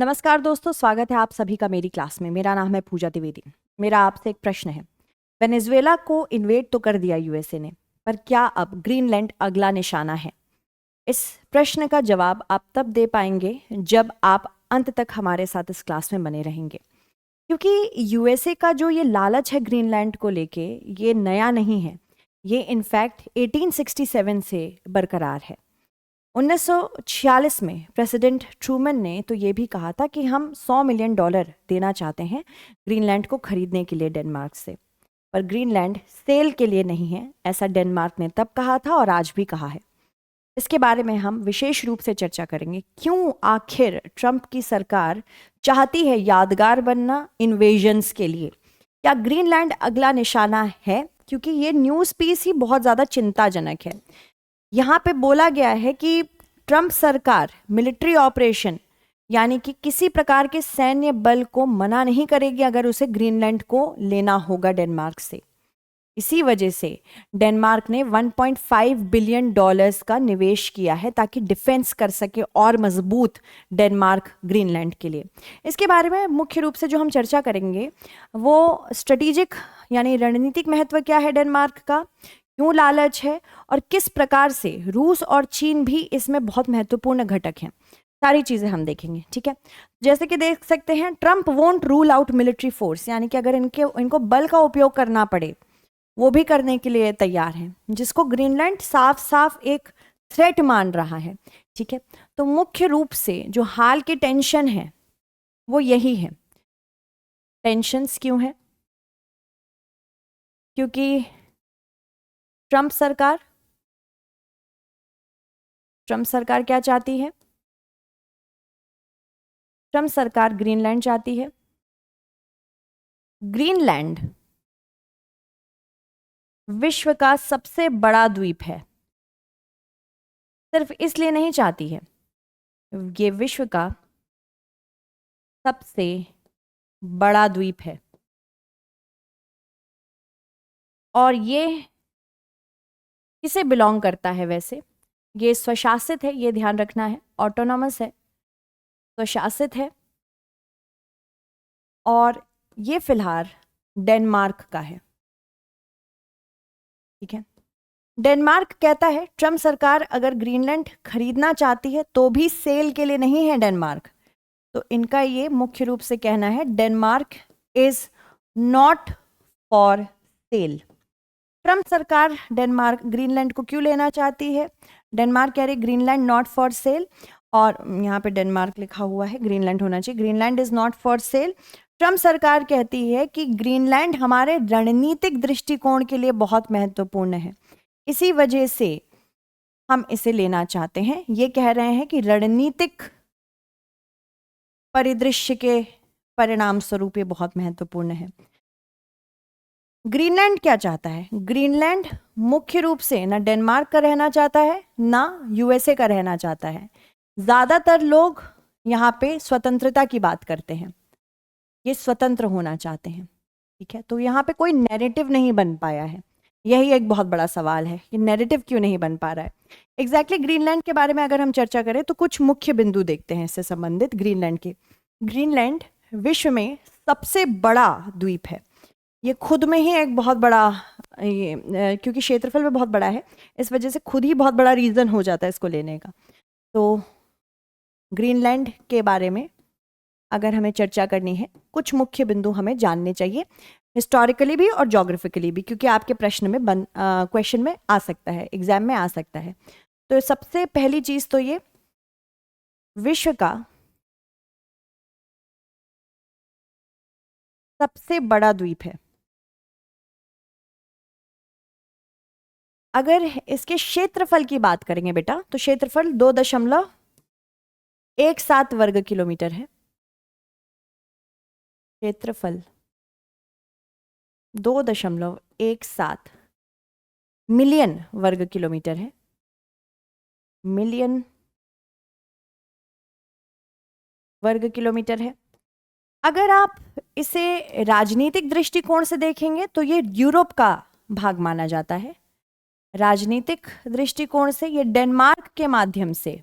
नमस्कार दोस्तों, स्वागत है आप सभी का मेरी क्लास में। मेरा नाम है पूजा द्विवेदी। मेरा आपसे एक प्रश्न है। वेनेजुएला को इन्वेड तो कर दिया यूएसए ने, पर क्या अब ग्रीनलैंड अगला निशाना है? इस प्रश्न का जवाब आप तब दे पाएंगे जब आप अंत तक हमारे साथ इस क्लास में बने रहेंगे, क्योंकि यूएसए का जो ये लालच है ग्रीनलैंड को लेके, ये नया नहीं है। ये इनफैक्ट 1867 से बरकरार है। 1946 में प्रेसिडेंट ट्रूमन ने तो ये भी कहा था कि हम $100 मिलियन देना चाहते हैं ग्रीनलैंड को खरीदने के लिए डेनमार्क से, पर ग्रीनलैंड सेल के लिए नहीं है, ऐसा डेनमार्क ने तब कहा था और आज भी कहा है। इसके बारे में हम विशेष रूप से चर्चा करेंगे। क्यों आखिर ट्रंप की सरकार चाहती है यादगार बनना इन्वेजन्स के लिए? क्या ग्रीनलैंड अगला निशाना है? क्योंकि ये न्यूज़ पीस ही बहुत ज़्यादा चिंताजनक है। यहाँ पे बोला गया है कि ट्रंप सरकार मिलिट्री ऑपरेशन यानी कि किसी प्रकार के सैन्य बल को मना नहीं करेगी अगर उसे ग्रीनलैंड को लेना होगा डेनमार्क से। इसी वजह से डेनमार्क ने $1.5 बिलियन का निवेश किया है ताकि डिफेंस कर सके और मजबूत डेनमार्क ग्रीनलैंड के लिए। इसके बारे में मुख्य रूप से जो हम चर्चा करेंगे वो स्ट्रेटेजिक यानी रणनीतिक महत्व क्या है डेनमार्क का, क्यों लालच है और किस प्रकार से रूस और चीन भी इसमें बहुत महत्वपूर्ण घटक हैं। सारी चीज़ें हम देखेंगे, ठीक है। जैसे कि देख सकते हैं, Trump won't rule out military force, यानी कि अगर इनको बल का उपयोग करना पड़े वो भी करने के लिए तैयार हैं, जिसको ग्रीनलैंड साफ साफ एक थ्रेट मान रहा है, ठीक है। तो मुख्य रूप से जो हाल की टेंशन है वो यही है। टेंशन्स क्यों है? क्योंकि ट्रंप सरकार क्या चाहती है? ट्रंप सरकार ग्रीनलैंड चाहती है। ग्रीनलैंड विश्व का सबसे बड़ा द्वीप है। सिर्फ इसलिए नहीं चाहती है, ये विश्व का सबसे बड़ा द्वीप है और ये किसे बिलोंग करता है? वैसे ये स्वशासित है, ये ध्यान रखना है। ऑटोनॉमस है, स्वशासित है और ये फिलहाल डेनमार्क का है, ठीक है। डेनमार्क कहता है ट्रंप सरकार अगर ग्रीनलैंड खरीदना चाहती है तो भी सेल के लिए नहीं है डेनमार्क। तो इनका ये मुख्य रूप से कहना है Denmark is not for sale. Trump सरकार डेनमार्क ग्रीनलैंड को क्यों लेना चाहती है? डेनमार्क कह रही ग्रीनलैंड नॉट फॉर सेल, और यहाँ पे डेनमार्क लिखा हुआ है, ग्रीनलैंड होना चाहिए। Greenland is not for sale. Trump सरकार कहती है कि ग्रीनलैंड हमारे रणनीतिक दृष्टिकोण के लिए बहुत महत्वपूर्ण है, इसी वजह से हम इसे लेना चाहते हैं। ये कह रहे हैं कि रणनीतिक परिदृश्य के परिणाम स्वरूप ये बहुत महत्वपूर्ण है। ग्रीनलैंड क्या चाहता है? ग्रीनलैंड मुख्य रूप से ना डेनमार्क का रहना चाहता है ना यूएसए का रहना चाहता है। ज़्यादातर लोग यहाँ पे स्वतंत्रता की बात करते हैं, ये स्वतंत्र होना चाहते हैं, ठीक है। तो यहाँ पे कोई नैरेटिव नहीं बन पाया है। यही एक बहुत बड़ा सवाल है कि नैरेटिव क्यों नहीं बन पा रहा है। एग्जैक्टली ग्रीनलैंड के बारे में अगर हम चर्चा करें तो कुछ मुख्य बिंदु देखते हैं इससे संबंधित ग्रीनलैंड के। ग्रीनलैंड विश्व में सबसे बड़ा द्वीप है। ये खुद में ही एक बहुत बड़ा, क्योंकि क्षेत्रफल में बहुत बड़ा है, इस वजह से खुद ही बहुत बड़ा रीज़न हो जाता है इसको लेने का। तो ग्रीनलैंड के बारे में अगर हमें चर्चा करनी है, कुछ मुख्य बिंदु हमें जानने चाहिए, हिस्टोरिकली भी और जोग्राफिकली भी, क्योंकि आपके प्रश्न में क्वेश्चन में आ सकता है, एग्जाम में आ सकता है। तो सबसे पहली चीज़ तो ये विश्व का सबसे बड़ा द्वीप है। अगर इसके क्षेत्रफल की बात करेंगे बेटा, तो क्षेत्रफल 2.17 वर्ग किलोमीटर है। क्षेत्रफल 2.17 मिलियन वर्ग किलोमीटर है। मिलियन वर्ग किलोमीटर है। अगर आप इसे राजनीतिक दृष्टिकोण से देखेंगे तो ये यूरोप का भाग माना जाता है। राजनीतिक दृष्टिकोण से ये डेनमार्क के माध्यम से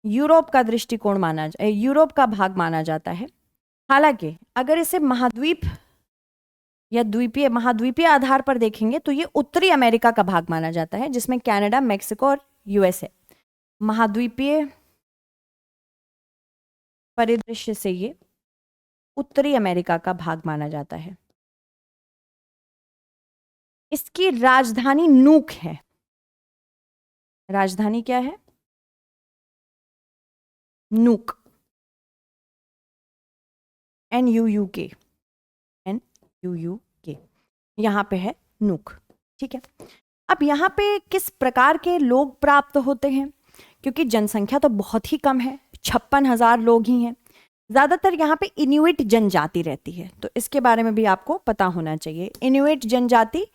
यूरोप का दृष्टिकोण यूरोप का भाग माना जाता है। हालांकि अगर इसे महाद्वीप या महाद्वीपीय आधार पर देखेंगे तो ये उत्तरी अमेरिका का भाग माना जाता है, जिसमें कनाडा, मेक्सिको और यूएसए। महाद्वीपीय परिदृश्य से ये उत्तरी अमेरिका का भाग माना जाता है। इसकी राजधानी नूक है। राजधानी क्या है? नूक, NUUK, NUUK, यहाँ पे है नूक। ठीक है, अब यहाँ पे किस प्रकार के लोग प्राप्त होते हैं? क्योंकि जनसंख्या तो बहुत ही कम है, 56,000 लोग ही हैं। ज़्यादातर यहाँ पे इनुइट जनजाति रहती है, तो इसके बारे में भी आपको पता होना चाहिए। इनुइट जनजाति,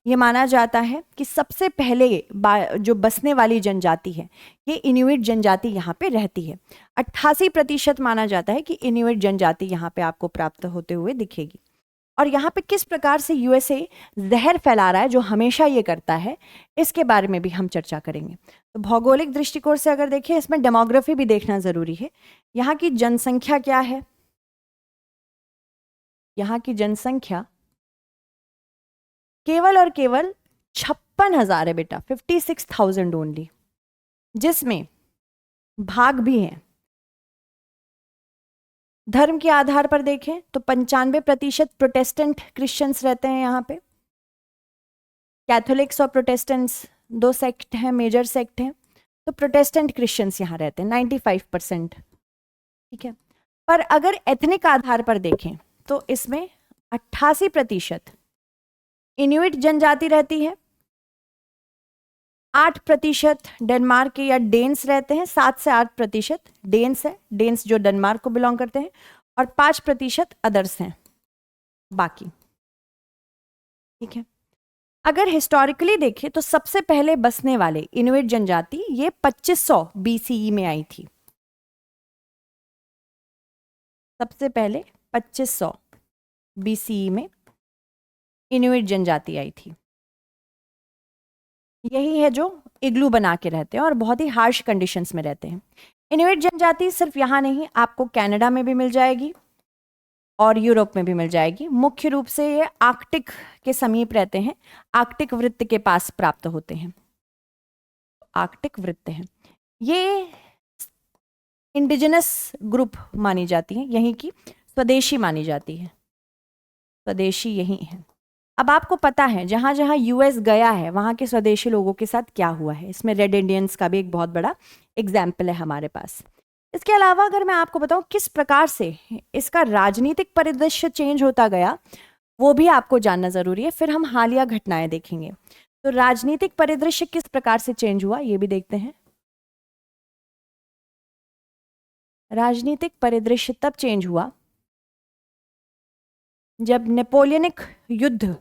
ये माना जाता है कि सबसे पहले जो बसने वाली जनजाति है, ये इनुइट जनजाति यहाँ पे रहती है। 88% माना जाता है कि इनुइट जनजाति यहाँ पे आपको प्राप्त होते हुए दिखेगी। और यहाँ पे किस प्रकार से यूएसए जहर फैला रहा है, जो हमेशा ये करता है, इसके बारे में भी हम चर्चा करेंगे। तो भौगोलिक दृष्टिकोण से अगर देखें, इसमें डेमोग्राफी भी देखना जरूरी है। यहाँ की जनसंख्या क्या है? यहाँ की जनसंख्या केवल और केवल 56,000 है बेटा, 56,000 ओनली, जिसमें भाग भी हैं। धर्म के आधार पर देखें तो 95% प्रोटेस्टेंट क्रिश्चियंस रहते हैं यहाँ पे। कैथोलिक्स और प्रोटेस्टेंट्स दो सेक्ट हैं, मेजर सेक्ट हैं। तो प्रोटेस्टेंट क्रिश्चियंस यहाँ रहते हैं 95%। ठीक है, पर अगर एथनिक आधार पर देखें तो इसमें 88% इनुइट जनजाति रहती है, 8% डेनमार्क के या डेन्स रहते हैं, 7 से 8% डेन्स है, डेन्स जो डेनमार्क को बिलोंग करते हैं, और 5% अदर्स हैं बाकी। ठीक है, अगर हिस्टोरिकली देखें तो सबसे पहले बसने वाले इनुइट जनजाति ये 2500 BCE में आई थी। सबसे पहले 2500 BCE में इनुइट जनजाति आई थी। यही है जो इग्लू बना के रहते हैं और बहुत ही हार्श कंडीशंस में रहते हैं। इनुइट जनजाति सिर्फ यहाँ नहीं, आपको कनाडा में भी मिल जाएगी और यूरोप में भी मिल जाएगी। मुख्य रूप से ये आर्कटिक के समीप रहते हैं, आर्कटिक वृत्त के पास प्राप्त होते हैं। आर्कटिक वृत्त है, ये इंडिजिनस ग्रुप मानी जाती है, यहीं की स्वदेशी मानी जाती है, स्वदेशी यही है। अब आपको पता है जहाँ जहाँ यूएस गया है वहाँ के स्वदेशी लोगों के साथ क्या हुआ है। इसमें रेड इंडियंस का भी एक बहुत बड़ा एग्जाम्पल है हमारे पास। इसके अलावा अगर मैं आपको बताऊं किस प्रकार से इसका राजनीतिक परिदृश्य चेंज होता गया, वो भी आपको जानना जरूरी है। फिर हम हालिया घटनाएं देखेंगे। तो राजनीतिक परिदृश्य किस प्रकार से चेंज हुआ ये भी देखते हैं। राजनीतिक परिदृश्य तब चेंज हुआ जब नेपोलियनिक युद्ध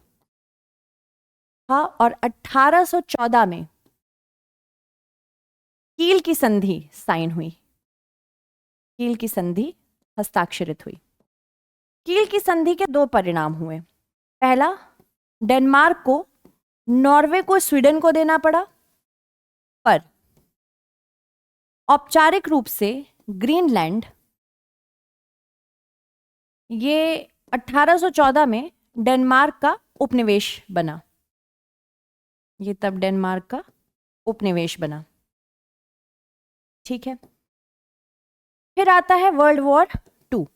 था और 1814 में कील की संधि साइन हुई। कील की संधि हस्ताक्षरित हुई। कील की संधि के दो परिणाम हुए। पहला, डेनमार्क को नॉर्वे को स्वीडन को देना पड़ा, पर औपचारिक रूप से ग्रीनलैंड ये 1814 में डेनमार्क का उपनिवेश बना। ये तब डेनमार्क का उपनिवेश बना। ठीक है, फिर आता है वर्ल्ड वॉर 2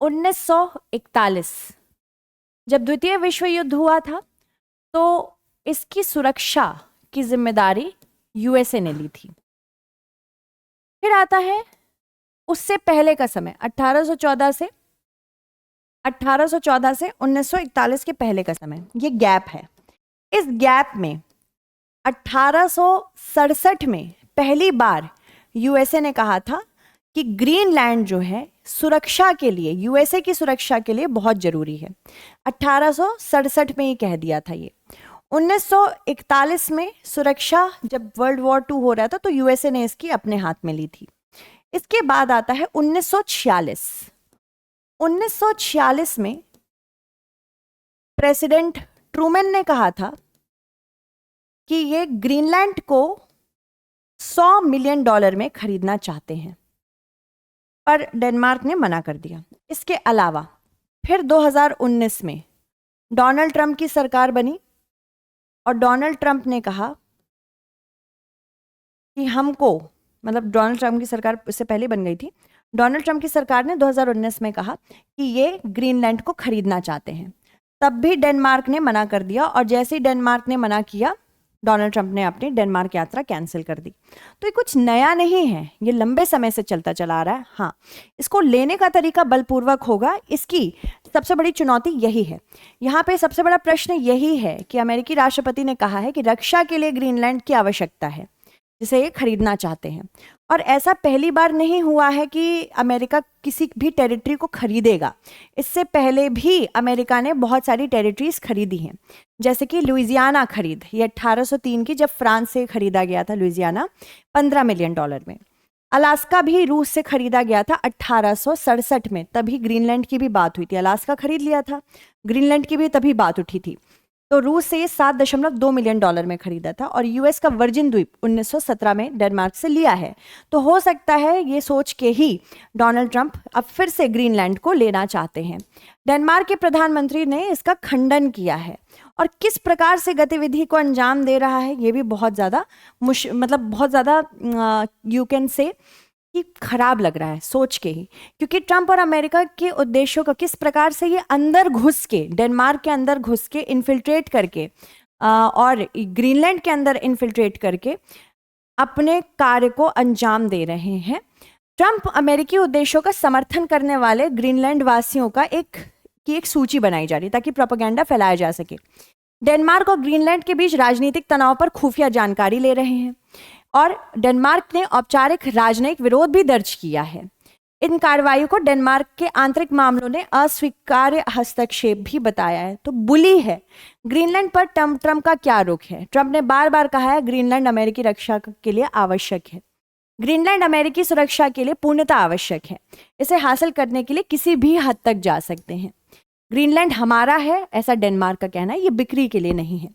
1941। जब द्वितीय विश्व युद्ध हुआ था तो इसकी सुरक्षा की जिम्मेदारी यूएसए ने ली थी। फिर आता है उससे पहले का समय 1814 से 1941 के पहले का समय, ये गैप है। इस गैप में 1867 में पहली बार यूएसए ने कहा था कि ग्रीनलैंड जो है सुरक्षा के लिए, यूएसए की सुरक्षा के लिए बहुत जरूरी है। 1867 में ये कह दिया था। ये 1941 में सुरक्षा, जब वर्ल्ड वॉर 2 हो रहा था तो यूएसए ने इसकी अपने हाथ में ली थी। इसके बाद आता है 1946। 1946 में प्रेसिडेंट ट्रूमैन ने कहा था कि ये ग्रीनलैंड को $100 मिलियन में खरीदना चाहते हैं, पर डेनमार्क ने मना कर दिया। इसके अलावा फिर 2019 में डोनाल्ड ट्रंप की सरकार बनी और डोनाल्ड ट्रंप ने कहा कि हमको, मतलब डोनाल्ड ट्रंप की सरकार इससे पहले बन गई थी, डोनाल्ड ट्रंप की सरकार ने 2019 में कहा कि ये ग्रीनलैंड को खरीदना चाहते हैं। तब भी डेनमार्क ने मना कर दिया और जैसे ही डेनमार्क ने मना किया, डोनाल्ड ट्रंप ने अपनी डेनमार्क यात्रा कैंसिल कर दी। तो ये कुछ नया नहीं है, ये लंबे समय से चलता चला आ रहा है। हाँ, इसको लेने का तरीका बलपूर्वक होगा, इसकी सबसे बड़ी चुनौती यही है। यहाँ पे सबसे बड़ा प्रश्न यही है कि अमेरिकी राष्ट्रपति ने कहा है कि रक्षा के लिए ग्रीनलैंड की आवश्यकता है, जिसे ये खरीदना चाहते हैं। और ऐसा पहली बार नहीं हुआ है कि अमेरिका किसी भी टेरिटरी को खरीदेगा। इससे पहले भी अमेरिका ने बहुत सारी टेरिटरीज खरीदी हैं, जैसे कि लुइजियाना खरीद, ये 1803 की, जब फ्रांस से खरीदा गया था लुइजियाना $15 मिलियन में। अलास्का भी रूस से खरीदा गया था 1867 में, तभी ग्रीनलैंड की भी बात हुई थी। अलास्का खरीद लिया था, ग्रीनलैंड की भी तभी बात उठी थी। तो रूस से ये $7.2 मिलियन में खरीदा था। और यूएस का वर्जिन द्वीप 1917 में डेनमार्क से लिया है। तो हो सकता है ये सोच के ही डोनाल्ड ट्रंप अब फिर से ग्रीनलैंड को लेना चाहते हैं। डेनमार्क के प्रधानमंत्री ने इसका खंडन किया है और किस प्रकार से गतिविधि को अंजाम दे रहा है ये भी बहुत ज़्यादा बहुत ज़्यादा यू कैन से कि खराब लग रहा है सोच के ही, क्योंकि ट्रंप और अमेरिका के उद्देश्यों का किस प्रकार से ये अंदर घुस के, डेनमार्क के अंदर घुस के इन्फिल्ट्रेट करके और ग्रीनलैंड के अंदर इन्फिल्ट्रेट करके अपने कार्य को अंजाम दे रहे हैं। ट्रंप अमेरिकी उद्देश्यों का समर्थन करने वाले ग्रीनलैंड वासियों का एक सूची बनाई जा रही है ताकि प्रोपेगेंडा फैलाया जा सके। डेनमार्क और ग्रीनलैंड के बीच राजनीतिक तनाव पर खुफिया जानकारी ले रहे हैं और डेनमार्क ने औपचारिक राजनयिक विरोध भी दर्ज किया है। इन कार्रवाइयों को डेनमार्क के आंतरिक मामलों ने अस्वीकार्य हस्तक्षेप भी बताया है। तो बुली है ग्रीनलैंड पर ट्रंप का क्या रुख है? ट्रंप ने बार बार कहा है ग्रीनलैंड अमेरिकी रक्षा के लिए आवश्यक है। ग्रीनलैंड अमेरिकी सुरक्षा के लिए पूर्णतः आवश्यक है। इसे हासिल करने के लिए किसी भी हद तक जा सकते हैं। ग्रीनलैंड हमारा है, ऐसा डेनमार्क का कहना है, ये बिक्री के लिए नहीं है।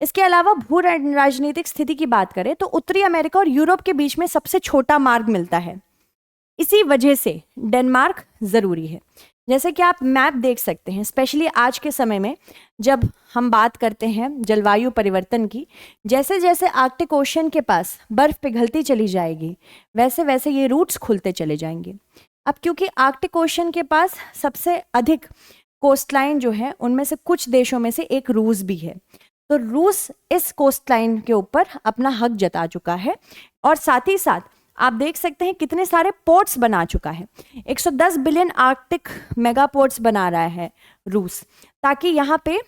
इसके अलावा भू राजनीतिक स्थिति की बात करें तो उत्तरी अमेरिका और यूरोप के बीच में सबसे छोटा मार्ग मिलता है। इसी वजह से डेनमार्क ज़रूरी है। जैसे कि आप मैप देख सकते हैं, स्पेशली आज के समय में जब हम बात करते हैं जलवायु परिवर्तन की, जैसे जैसे आर्कटिक ओशन के पास बर्फ़ पिघलती चली जाएगी वैसे वैसे ये रूट्स खुलते चले जाएंगे। अब क्योंकि आर्कटिक ओशन के पास सबसे अधिक कोस्टलाइन जो है उनमें से कुछ देशों में से एक रूस भी है, तो रूस इस कोस्टलाइन के ऊपर अपना हक जता चुका है और साथ ही साथ आप देख सकते हैं कितने सारे पोर्ट्स बना चुका है। 110 बिलियन आर्कटिक मेगा पोर्ट्स बना रहा है रूस, ताकि यहाँ पे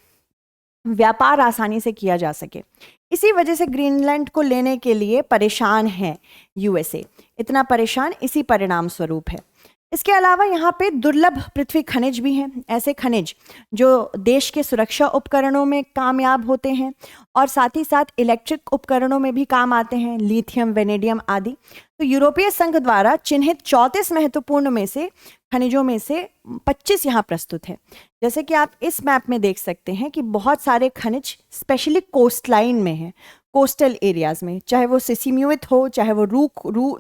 व्यापार आसानी से किया जा सके। इसी वजह से ग्रीनलैंड को लेने के लिए परेशान है यूएसए, इतना परेशान इसी परिणाम स्वरूप है। इसके अलावा यहाँ पे दुर्लभ पृथ्वी खनिज भी हैं, ऐसे खनिज जो देश के सुरक्षा उपकरणों में कामयाब होते हैं और साथ ही साथ इलेक्ट्रिक उपकरणों में भी काम आते हैं, लिथियम, वेनेडियम आदि। तो यूरोपीय संघ द्वारा चिन्हित 34 महत्वपूर्ण में से खनिजों में से 25 यहाँ प्रस्तुत है। जैसे कि आप इस मैप में देख सकते हैं कि बहुत सारे खनिज स्पेशली कोस्ट लाइन में हैं, कोस्टल एरियाज में, चाहे वो सिसिम्युइट हो, चाहे वो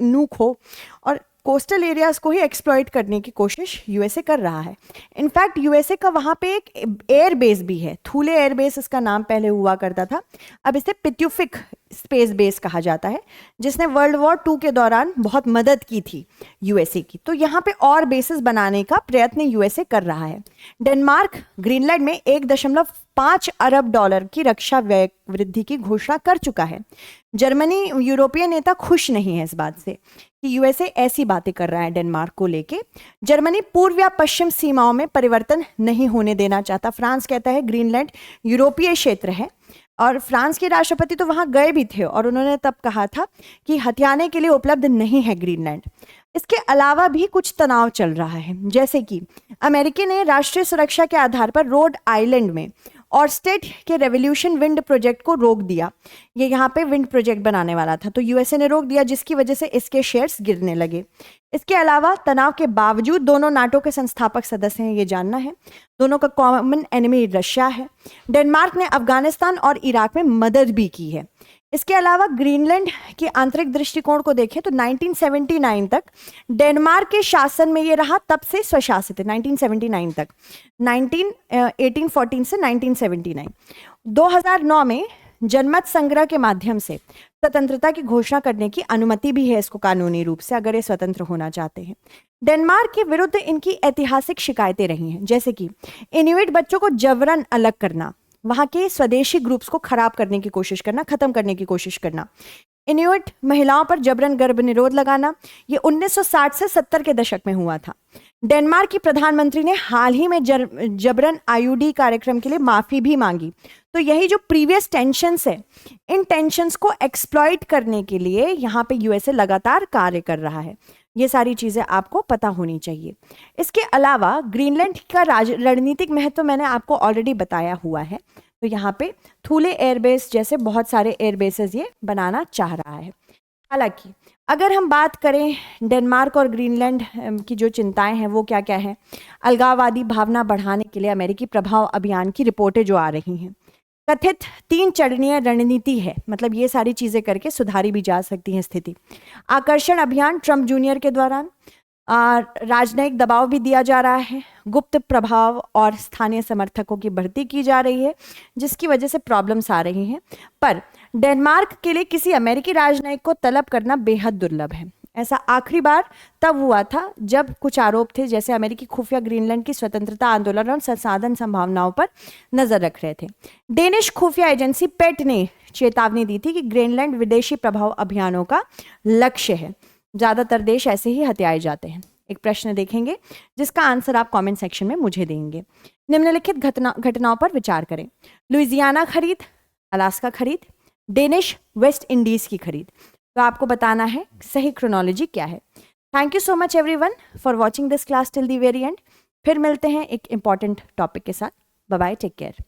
नूक हो, और कोस्टल एरियाज को ही एक्सप्लॉइट करने की कोशिश यूएसए कर रहा है। इनफैक्ट यूएसए का वहाँ पे एक एयर बेस भी है, थूले एयर बेस इसका नाम पहले हुआ करता था, अब इसे पिट्यूफिक स्पेस बेस कहा जाता है, जिसने वर्ल्ड वॉर 2 के दौरान बहुत मदद की थी यूएसए की। तो यहाँ पे और बेसिस बनाने का प्रयत्न यूएसए कर रहा है। डेनमार्क ग्रीनलैंड में $1.5 अरब की रक्षा व्यय वृद्धि की घोषणा कर चुका है। जर्मनी, यूरोपीय नेता खुश नहीं है इस बात से कि यूएसए ऐसी बातें कर रहा है डेनमार्क को लेके। जर्मनी पूर्व या पश्चिम सीमाओं में परिवर्तन नहीं होने देना चाहता। फ्रांस कहता है ग्रीनलैंड यूरोपीय क्षेत्र है, और फ्रांस के राष्ट्रपति तो वहाँ गए भी थे और उन्होंने तब कहा था कि हथियाने के लिए उपलब्ध नहीं है ग्रीनलैंड। इसके अलावा भी कुछ तनाव चल रहा है, जैसे कि अमेरिका ने राष्ट्रीय सुरक्षा के आधार पर रोड आइलैंड में और स्टेट के रेवोल्यूशन विंड प्रोजेक्ट को रोक दिया। ये यहाँ पे विंड प्रोजेक्ट बनाने वाला था, तो यूएसए ने रोक दिया, जिसकी वजह से इसके शेयर्स गिरने लगे। इसके अलावा तनाव के बावजूद दोनों नाटो के संस्थापक सदस्य हैं, ये जानना है। दोनों का कॉमन एनिमी रशिया है। डेनमार्क ने अफगानिस्तान और इराक में मदद भी की है। इसके अलावा ग्रीनलैंड की आंतरिक दृष्टिकोण को देखें तो 1979 तक डेनमार्क के शासन में ये रहा, तब से स्वशासित है 1979 तक, 1814 से 1979। 2009 में जनमत संग्रह के माध्यम से स्वतंत्रता की घोषणा करने की अनुमति भी है इसको कानूनी रूप से, अगर ये स्वतंत्र होना चाहते हैं। डेनमार्क के विरुद्ध इनकी ऐतिहासिक शिकायतें रही हैं, जैसे कि इनुइट बच्चों को जबरन अलग करना, वहाँ के स्वदेशी ग्रुप्स को खराब करने की कोशिश करना, खत्म करने की कोशिश करना, इनुइट महिलाओं पर जबरन गर्भ निरोध लगाना, ये 1960 से 70 के दशक में हुआ था। डेनमार्क की प्रधानमंत्री ने हाल ही में जबरन आईयूडी कार्यक्रम के लिए माफी भी मांगी। तो यही जो प्रीवियस टेंशन्स है, इन टेंशन्स को एक्सप्लॉइट करने के लिए यहाँ पे यूएसए लगातार कार्य कर रहा है। ये सारी चीज़ें आपको पता होनी चाहिए। इसके अलावा ग्रीनलैंड का रणनीतिक महत्व मैंने आपको ऑलरेडी बताया हुआ है। तो यहाँ पे थूले एयरबेस जैसे बहुत सारे एयरबेसेस ये बनाना चाह रहा है। हालांकि अगर हम बात करें डेनमार्क और ग्रीनलैंड की जो चिंताएं हैं वो क्या क्या हैं, अलगाववादी भावना बढ़ाने के लिए अमेरिकी प्रभाव अभियान की रिपोर्टें जो आ रही हैं, कथित 3 चरणीय रणनीति है, मतलब ये सारी चीज़ें करके सुधारी भी जा सकती है स्थिति। आकर्षण अभियान ट्रंप जूनियर के दौरान राजनयिक दबाव भी दिया जा रहा है, गुप्त प्रभाव और स्थानीय समर्थकों की भर्ती की जा रही है, जिसकी वजह से प्रॉब्लम्स आ रही हैं। पर डेनमार्क के लिए किसी अमेरिकी राजनयिक को तलब करना बेहद दुर्लभ है। ऐसा आखिरी बार तब हुआ था जब कुछ आरोप थे, जैसे अमेरिकी खुफिया ग्रीनलैंड की स्वतंत्रता आंदोलन और संसाधन संभावनाओं पर नजर रख रहे थे। डेनिश खुफिया एजेंसी पेट ने चेतावनी दी थी कि ग्रीनलैंड विदेशी प्रभाव अभियानों का लक्ष्य है। ज़्यादातर देश ऐसे ही हथियाए जाते हैं। एक प्रश्न देखेंगे जिसका आंसर आप कमेंट सेक्शन में मुझे देंगे। निम्नलिखित घटनाओं पर विचार करें। लुइजियाना खरीद, अलास्का खरीद, डेनिश वेस्ट इंडीज की खरीद। तो आपको बताना है सही क्रोनोलॉजी क्या है। Thank you so much everyone for watching this class till the very end. फिर मिलते हैं एक इंपॉर्टेंट टॉपिक के साथ। Bye bye, take care.